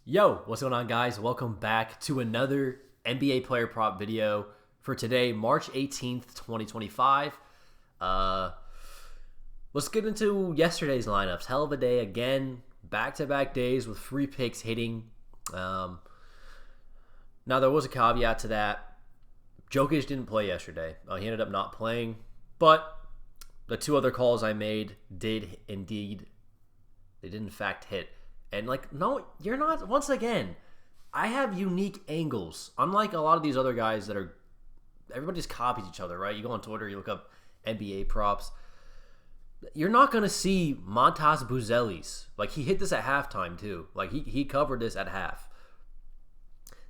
Yo, what's going on, guys? Welcome back to another NBA player prop video for today, March 18th, 2025. Let's get into yesterday's lineups. Hell of a day again, back-to-back days with free picks hitting. Now, there was a caveat to that. Jokic didn't play yesterday. He ended up not playing, but the two other calls I made did indeed, they did in fact hit. And no, you're not. Once again, I have unique angles. Unlike a lot of these other guys everybody just copies each other, right? You go on Twitter, you look up NBA props. You're not going to see Montas Buzelis. He hit this at halftime, too. He covered this at half.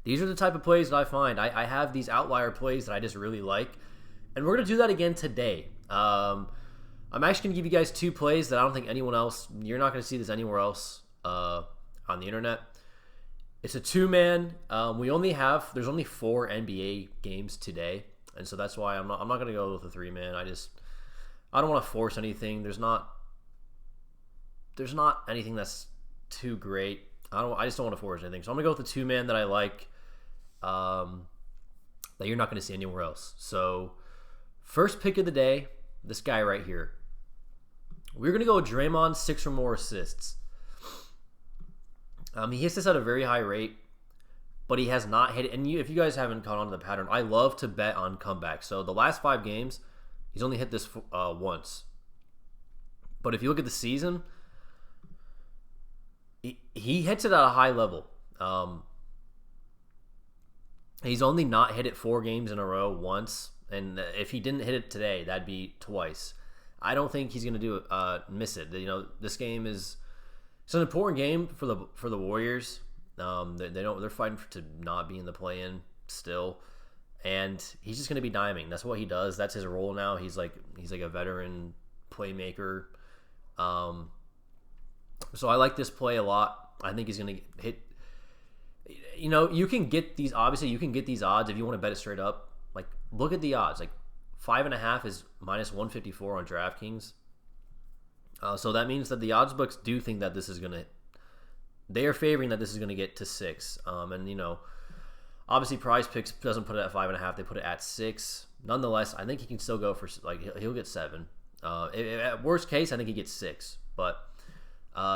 These are the type of plays that I find. I have these outlier plays that I just really like. And we're going to do that again today. I'm actually going to give you guys two plays that I don't think anyone else, you're not going to see this anywhere else on the internet. It's a two-man. There's only 4 NBA games today, and so that's why I'm not going to go with a 3-man. I don't want to force anything. There's not anything that's too great. I just don't want to force anything. So I'm going to go with the 2-man that I like, that you're not going to see anywhere else. So first pick of the day, this guy right here. We're going to go with Draymond, 6 or more assists. He hits this at a very high rate, but he has not hit it. And if you guys haven't caught on to the pattern, I love to bet on comebacks. So the last 5 games, he's only hit this once. But if you look at the season, he hits it at a high level. He's only not hit it 4 games in a row once. And if he didn't hit it today, that'd be twice. I don't think he's going to miss it. This game is... It's an important game for the Warriors. They're fighting to not be in the play-in still, and he's just going to be diming. That's what he does. That's his role now. He's like a veteran playmaker. So I like this play a lot. I think he's going to hit. You can get these. Obviously, you can get these odds if you want to bet it straight up. Look at the odds. 5.5 is -154 on DraftKings. So that means that the odds books do think that this is going to... They are favoring that this is going to get to 6. Obviously PrizePicks doesn't put it at 5.5. They put it at 6. Nonetheless, I think he can still go for... he'll get 7. At worst case, I think he gets 6. But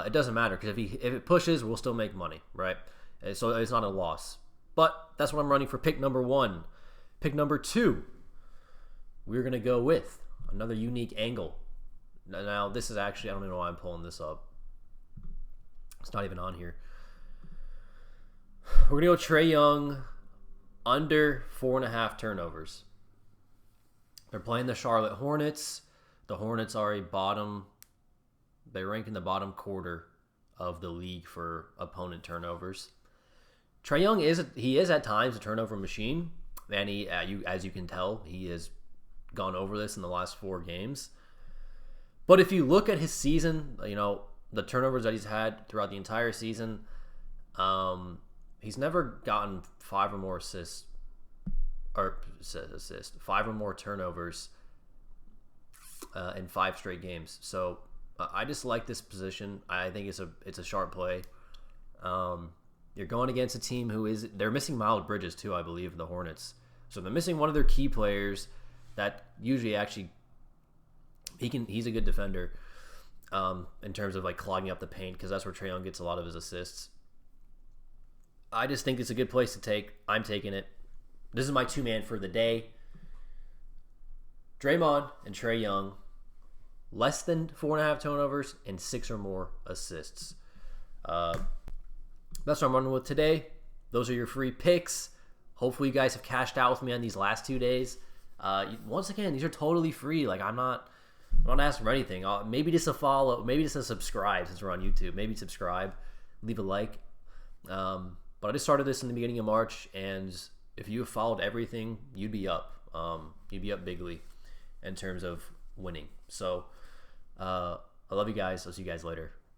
it doesn't matter, because if it pushes, we'll still make money, right? So it's not a loss. But that's what I'm running for pick number 1. Pick number 2, we're going to go with another unique angle. Now, this is actually, I don't even know why I'm pulling this up. It's not even on here. We're going to go Trae Young, under 4.5 turnovers. They're playing the Charlotte Hornets. The Hornets are they rank in the bottom quarter of the league for opponent turnovers. Trae Young is at times a turnover machine, and as you can tell, he has gone over this in the last 4 games. But if you look at his season, the turnovers that he's had throughout the entire season, he's never gotten 5 or more assists, 5 or more turnovers in 5 straight games. So I just like this position. I think it's a sharp play. You're going against a team they're missing Miles Bridges too, I believe, the Hornets. So they're missing one of their key players that usually actually. He's a good defender in terms of clogging up the paint, because that's where Trae Young gets a lot of his assists. I just think it's a good place to take. I'm taking it. This is my 2-man for the day. Draymond and Trae Young, less than 4.5 turnovers and 6 or more assists. That's what I'm running with today. Those are your free picks. Hopefully you guys have cashed out with me on these last 2 days. Once again, these are totally free. I'm not asking for anything. Maybe just a follow, maybe just a subscribe since we're on YouTube. Maybe subscribe, leave a like. But I just started this in the beginning of March, and if you have followed everything, you'd be up. You'd be up bigly in terms of winning. So I love you guys. I'll see you guys later.